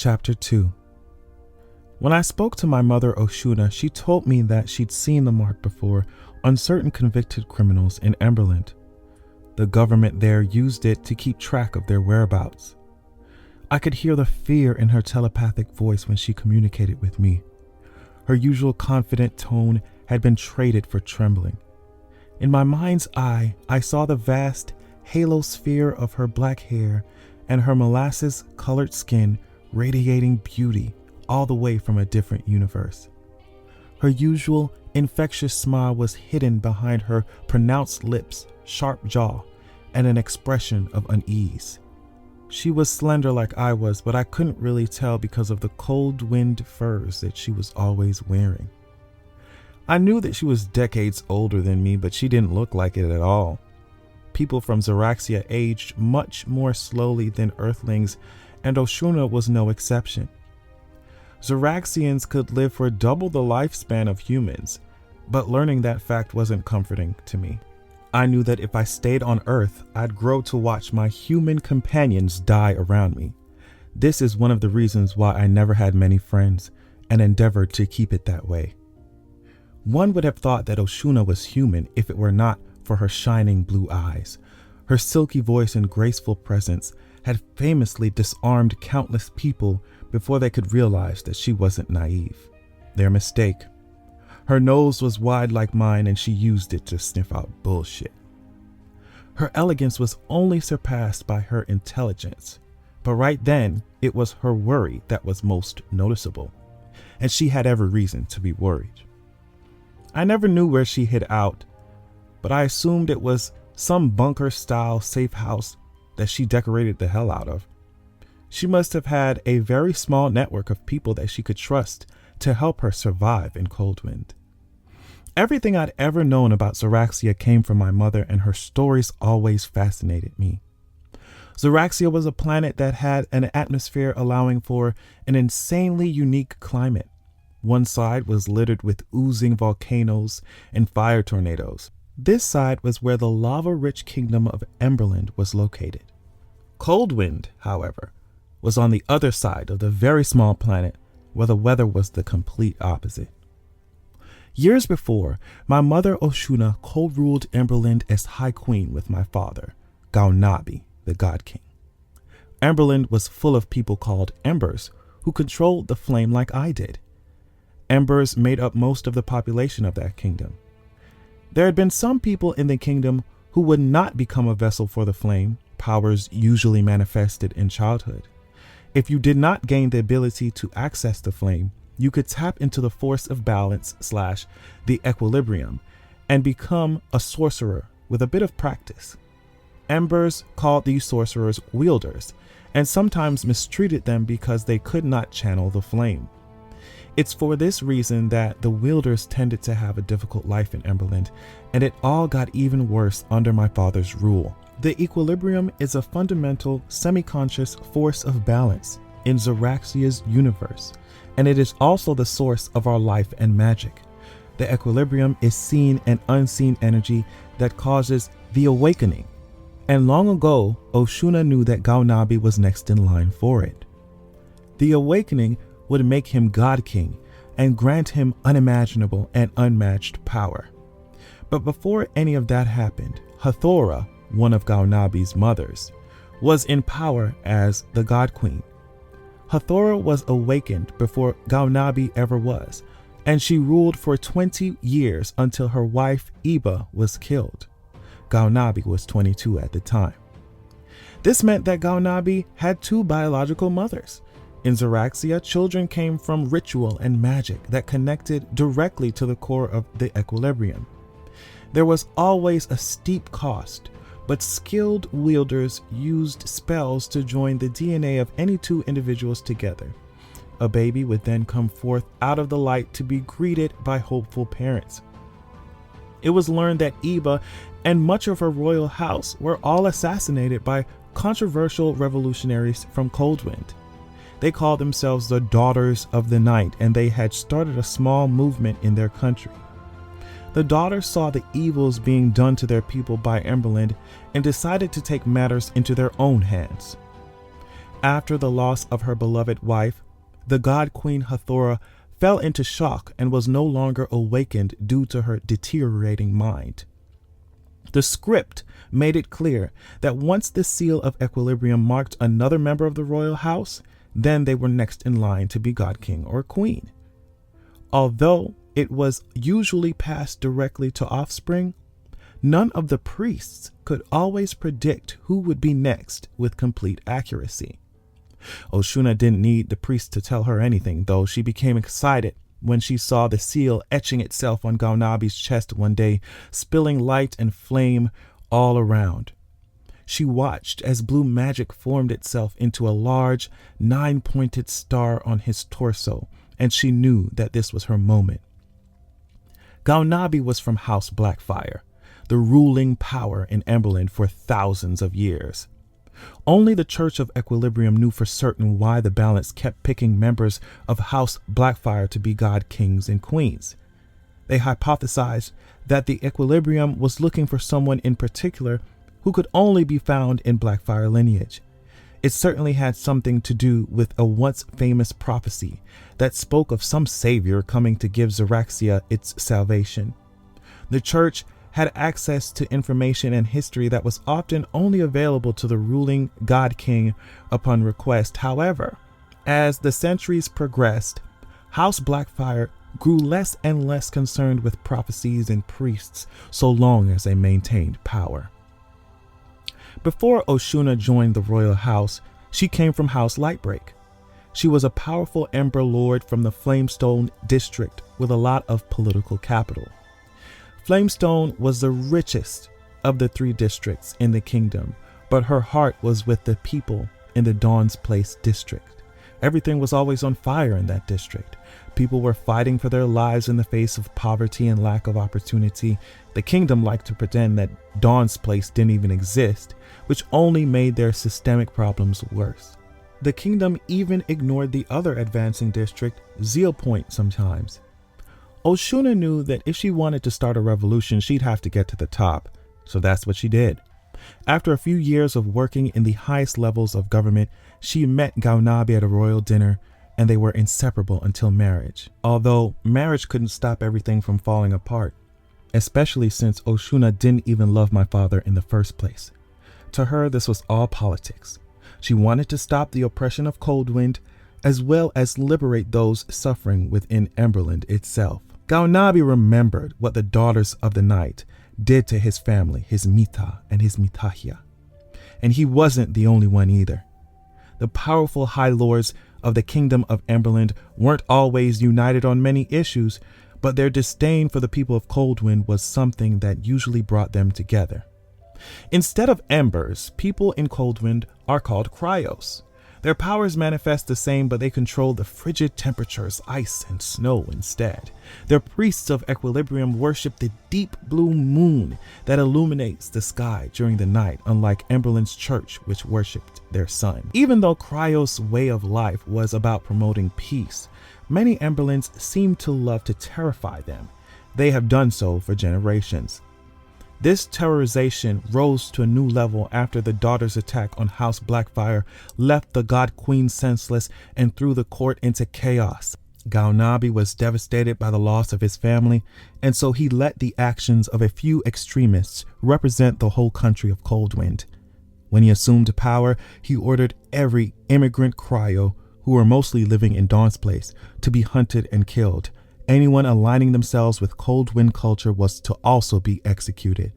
Chapter 2. When I spoke to my mother Oshuna, she told me that she'd seen the mark before on certain convicted criminals in Emberland. The government there used it to keep track of their whereabouts. I could hear the fear in her telepathic voice when she communicated with me. Her usual confident tone had been traded for trembling. In my mind's eye, I saw the vast halo sphere of her black hair and her molasses-colored skin radiating beauty all the way from a different universe. Her usual infectious smile was hidden behind her pronounced lips, sharp jaw, and an expression of unease. She was slender like I was, but I couldn't really tell because of the cold wind furs that she was always wearing. I knew that she was decades older than me, but she didn't look like it at all. People from Xeraxia aged much more slowly than Earthlings, and Oshuna was no exception. Xeraxians could live for double the lifespan of humans, but learning that fact wasn't comforting to me. I knew that if I stayed on Earth, I'd grow to watch my human companions die around me. This is one of the reasons why I never had many friends and endeavored to keep it that way. One would have thought that Oshuna was human if it were not for her shining blue eyes. Her silky voice and graceful presence had famously disarmed countless people before they could realize that she wasn't naive. Their mistake. Her nose was wide like mine and she used it to sniff out bullshit. Her elegance was only surpassed by her intelligence, but right then it was her worry that was most noticeable, and she had every reason to be worried. I never knew where she hid out, but I assumed it was some bunker-style safe house that she decorated the hell out of. She must have had a very small network of people that she could trust to help her survive in Coldwind. Everything I'd ever known about Xeraxia came from my mother, and her stories always fascinated me. Xeraxia was a planet that had an atmosphere allowing for an insanely unique climate. One side was littered with oozing volcanoes and fire tornadoes. This side was where the lava-rich kingdom of Emberland was located. Coldwind, however, was on the other side of the very small planet where the weather was the complete opposite. Years before, my mother Oshuna co-ruled Emberland as High Queen with my father, Gaunabi, the God King. Emberland was full of people called Embers who controlled the flame like I did. Embers made up most of the population of that kingdom. There had been some people in the kingdom who would not become a vessel for the flame, powers usually manifested in childhood. If you did not gain the ability to access the flame, you could tap into the force of balance / the equilibrium and become a sorcerer with a bit of practice. Embers called these sorcerers wielders and sometimes mistreated them because they could not channel the flame. It's for this reason that the wielders tended to have a difficult life in Emberland, and it all got even worse under my father's rule. The equilibrium is a fundamental, semi-conscious force of balance in Xeraxia's universe, and it is also the source of our life and magic. The equilibrium is seen and unseen energy that causes the awakening, and long ago, Oshuna knew that Gaunabi was next in line for it. The awakening would make him God King and grant him unimaginable and unmatched power. But before any of that happened, Hathora, one of Gaunabi's mothers, was in power as the God Queen. Hathora was awakened before Gaunabi ever was, and she ruled for 20 years until her wife Iba was killed. Gaunabi was 22 at the time. This meant that Gaunabi had 2 biological mothers. In Xeraxia, children came from ritual and magic that connected directly to the core of the equilibrium. There was always a steep cost, but skilled wielders used spells to join the DNA of any 2 individuals together. A baby would then come forth out of the light to be greeted by hopeful parents. It was learned that Iba and much of her royal house were all assassinated by controversial revolutionaries from Coldwind. They called themselves the Daughters of the Night, and they had started a small movement in their country. The daughters saw the evils being done to their people by Emberland and decided to take matters into their own hands. After the loss of her beloved wife, the god queen Hathora fell into shock and was no longer awakened due to her deteriorating mind. The script made it clear that once the seal of equilibrium marked another member of the royal house, then they were next in line to be god king or queen. Although it was usually passed directly to offspring, none of the priests could always predict who would be next with complete accuracy. Oshuna didn't need the priest to tell her anything, though. She became excited when she saw the seal etching itself on Gaunabi's chest one day, spilling light and flame all around. She watched as blue magic formed itself into a large, 9-pointed star on his torso, and she knew that this was her moment. Gaunabi was from House Blackfire, the ruling power in Emberland for thousands of years. Only the Church of Equilibrium knew for certain why the balance kept picking members of House Blackfire to be god kings and queens. They hypothesized that the Equilibrium was looking for someone in particular who could only be found in Blackfire lineage. It certainly had something to do with a once famous prophecy that spoke of some savior coming to give Xeraxia its salvation. The church had access to information and history that was often only available to the ruling god king upon request. However, as the centuries progressed, House Blackfire grew less and less concerned with prophecies and priests so long as they maintained power. Before Oshuna joined the royal house, she came from House Lightbreak. She was a powerful Ember Lord from the Flamestone district with a lot of political capital. Flamestone was the richest of the 3 districts in the kingdom, but her heart was with the people in the Dawn's Place district. Everything was always on fire in that district. People were fighting for their lives in the face of poverty and lack of opportunity. The kingdom liked to pretend that Dawn's Place didn't even exist, which only made their systemic problems worse. The kingdom even ignored the other advancing district, Zeal Point, sometimes. Oshuna knew that if she wanted to start a revolution, she'd have to get to the top, so that's what she did. After a few years of working in the highest levels of government, she met Gaunabi at a royal dinner, and they were inseparable until marriage. Although marriage couldn't stop everything from falling apart, especially since Oshuna didn't even love my father in the first place. To her, this was all politics. She wanted to stop the oppression of Coldwind, as well as liberate those suffering within Emberland itself. Gaunabi remembered what the Daughters of the Night did to his family, his Mita and his Mitahia. And he wasn't the only one either. The powerful High Lords of the Kingdom of Emberland weren't always united on many issues, but their disdain for the people of Coldwind was something that usually brought them together. Instead of embers, people in Coldwind are called cryos. Their powers manifest the same, but they control the frigid temperatures, ice and snow instead. Their priests of equilibrium worship the deep blue moon that illuminates the sky during the night, unlike Emberland's church, which worshipped their sun. Even though Cryos' way of life was about promoting peace, many Emberlands seem to love to terrify them. They have done so for generations. This terrorization rose to a new level after the Daughters' attack on House Blackfire left the God Queen senseless and threw the court into chaos. Gaunabi was devastated by the loss of his family, and so he let the actions of a few extremists represent the whole country of Coldwind. When he assumed power, he ordered every immigrant cryo, who were mostly living in Dawn's Place, to be hunted and killed. Anyone aligning themselves with Coldwind culture was to also be executed.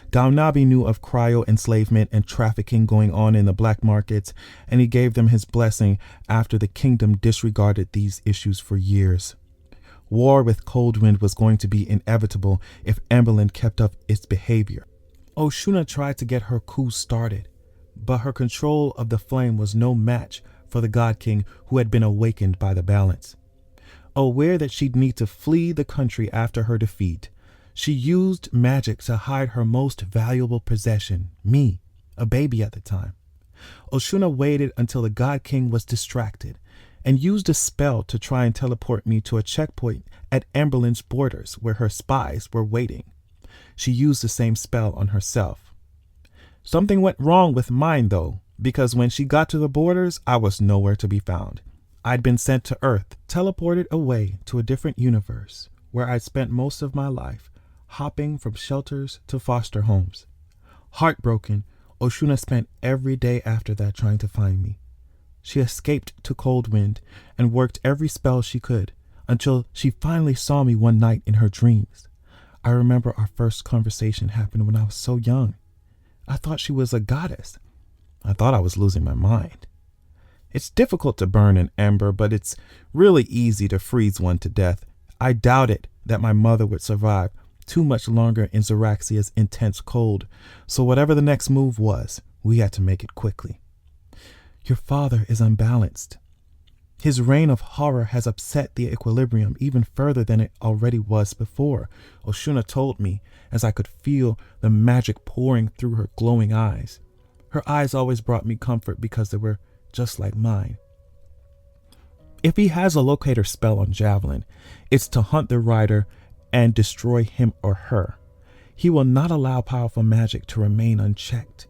Gaunabi knew of cryo enslavement and trafficking going on in the black markets, and he gave them his blessing after the kingdom disregarded these issues for years. War with Coldwind was going to be inevitable if Emberland kept up its behavior. Oshuna tried to get her coup started, but her control of the flame was no match for the God King who had been awakened by the balance. Aware that she'd need to flee the country after her defeat, she used magic to hide her most valuable possession, me, a baby at the time. Oshuna waited until the God King was distracted and used a spell to try and teleport me to a checkpoint at Emberland's borders where her spies were waiting. She used the same spell on herself. Something went wrong with mine though. because when she got to the borders, I was nowhere to be found. I'd been sent to Earth, teleported away to a different universe where I'd spent most of my life, hopping from shelters to foster homes. Heartbroken, Oshuna spent every day after that trying to find me. She escaped to Coldwind and worked every spell she could until she finally saw me one night in her dreams. I remember our first conversation happened when I was so young. I thought she was a goddess. I thought I was losing my mind. It's difficult to burn an ember, but it's really easy to freeze one to death. I doubted that my mother would survive too much longer in Xeraxia's intense cold, so whatever the next move was, we had to make it quickly. Your father is unbalanced. His reign of horror has upset the equilibrium even further than it already was before, Oshuna told me as I could feel the magic pouring through her glowing eyes. Her eyes always brought me comfort because they were just like mine. If he has a locator spell on Javelin, it's to hunt the rider and destroy him or her. He will not allow powerful magic to remain unchecked.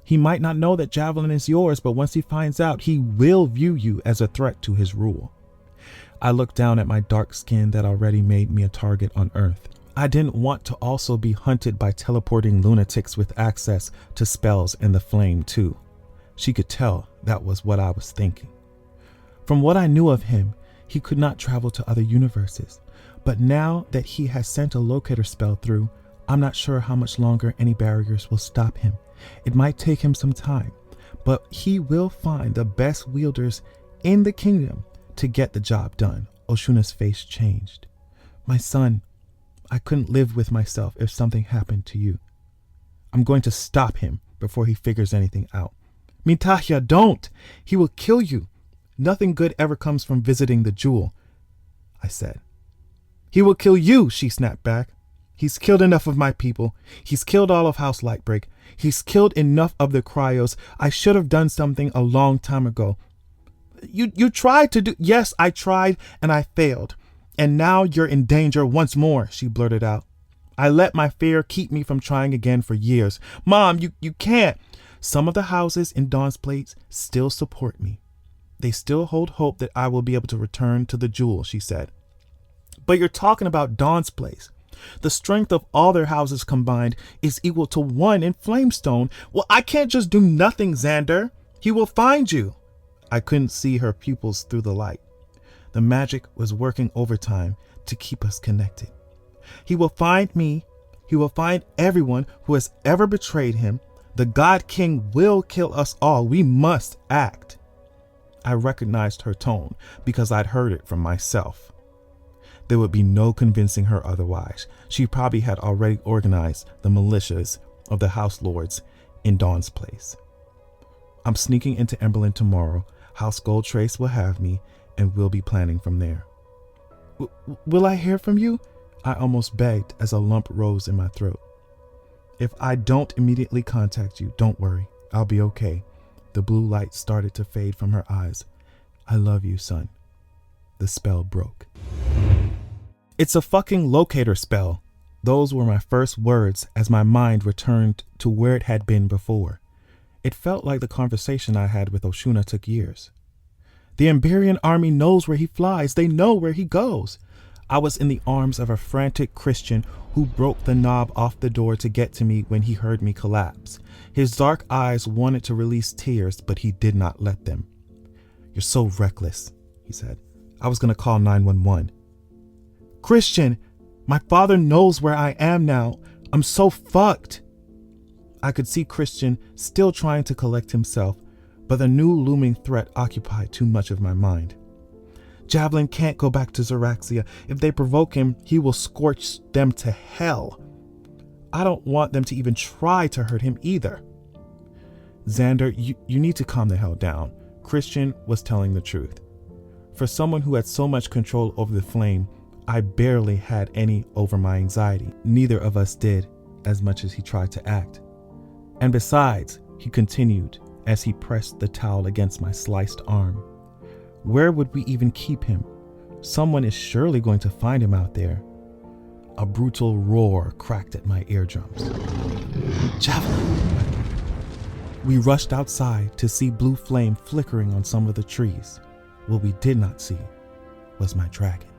He might not know that Javelin is yours, but once he finds out, he will view you as a threat to his rule. I looked down at my dark skin that already made me a target on Earth. I didn't want to also be hunted by teleporting lunatics with access to spells and the flame too. She could tell that was what I was thinking. From what I knew of him, he could not travel to other universes. But now that he has sent a locator spell through, I'm not sure how much longer any barriers will stop him. It might take him some time, but he will find the best wielders in the kingdom to get the job done. Oshuna's face changed. My son, I couldn't live with myself if something happened to you. I'm going to stop him before he figures anything out. Mitahya, don't! He will kill you. Nothing good ever comes from visiting the jewel, I said. He will kill you, she snapped back. He's killed enough of my people. He's killed all of House Lightbreak. He's killed enough of the Cryos. I should have done something a long time ago. You tried to do... Yes, I tried and I failed. And now you're in danger once more, she blurted out. I let my fear keep me from trying again for years. Mom, you can't. Some of the houses in Dawn's Place still support me. They still hold hope that I will be able to return to the jewel, she said. But you're talking about Dawn's Place. The strength of all their houses combined is equal to 1 in Flamestone. Well, I can't just do nothing, Xander. He will find you. I couldn't see her pupils through the light. The magic was working overtime to keep us connected. He will find me. He will find everyone who has ever betrayed him. The God King will kill us all. We must act. I recognized her tone because I'd heard it from myself. There would be no convincing her otherwise. She probably had already organized the militias of the House Lords in Dawn's Place. I'm sneaking into Emberlyn tomorrow. House Goldtrace will have me, and we'll be planning from there. Will I hear from you? I almost begged as a lump rose in my throat. If I don't immediately contact you, don't worry. I'll be okay. The blue light started to fade from her eyes. I love you, son. The spell broke. It's a fucking locator spell. Those were my first words as my mind returned to where it had been before. It felt like the conversation I had with Oshuna took years. The Emberian army knows where he flies. They know where he goes. I was in the arms of a frantic Christian who broke the knob off the door to get to me when he heard me collapse. His dark eyes wanted to release tears, but he did not let them. You're so reckless, he said. I was going to call 911. Christian, my father knows where I am now. I'm so fucked. I could see Christian still trying to collect himself, but the new looming threat occupied too much of my mind. Javelin can't go back to Xeraxia. If they provoke him, he will scorch them to hell. I don't want them to even try to hurt him either. Xander, you need to calm the hell down. Christian was telling the truth. For someone who had so much control over the flame, I barely had any over my anxiety. Neither of us did, as much as he tried to act. And besides, he continued as he pressed the towel against my sliced arm, where would we even keep him? Someone is surely going to find him out there. A brutal roar cracked at my eardrums. Javelin! We rushed outside to see blue flame flickering on some of the trees. What we did not see was my dragon.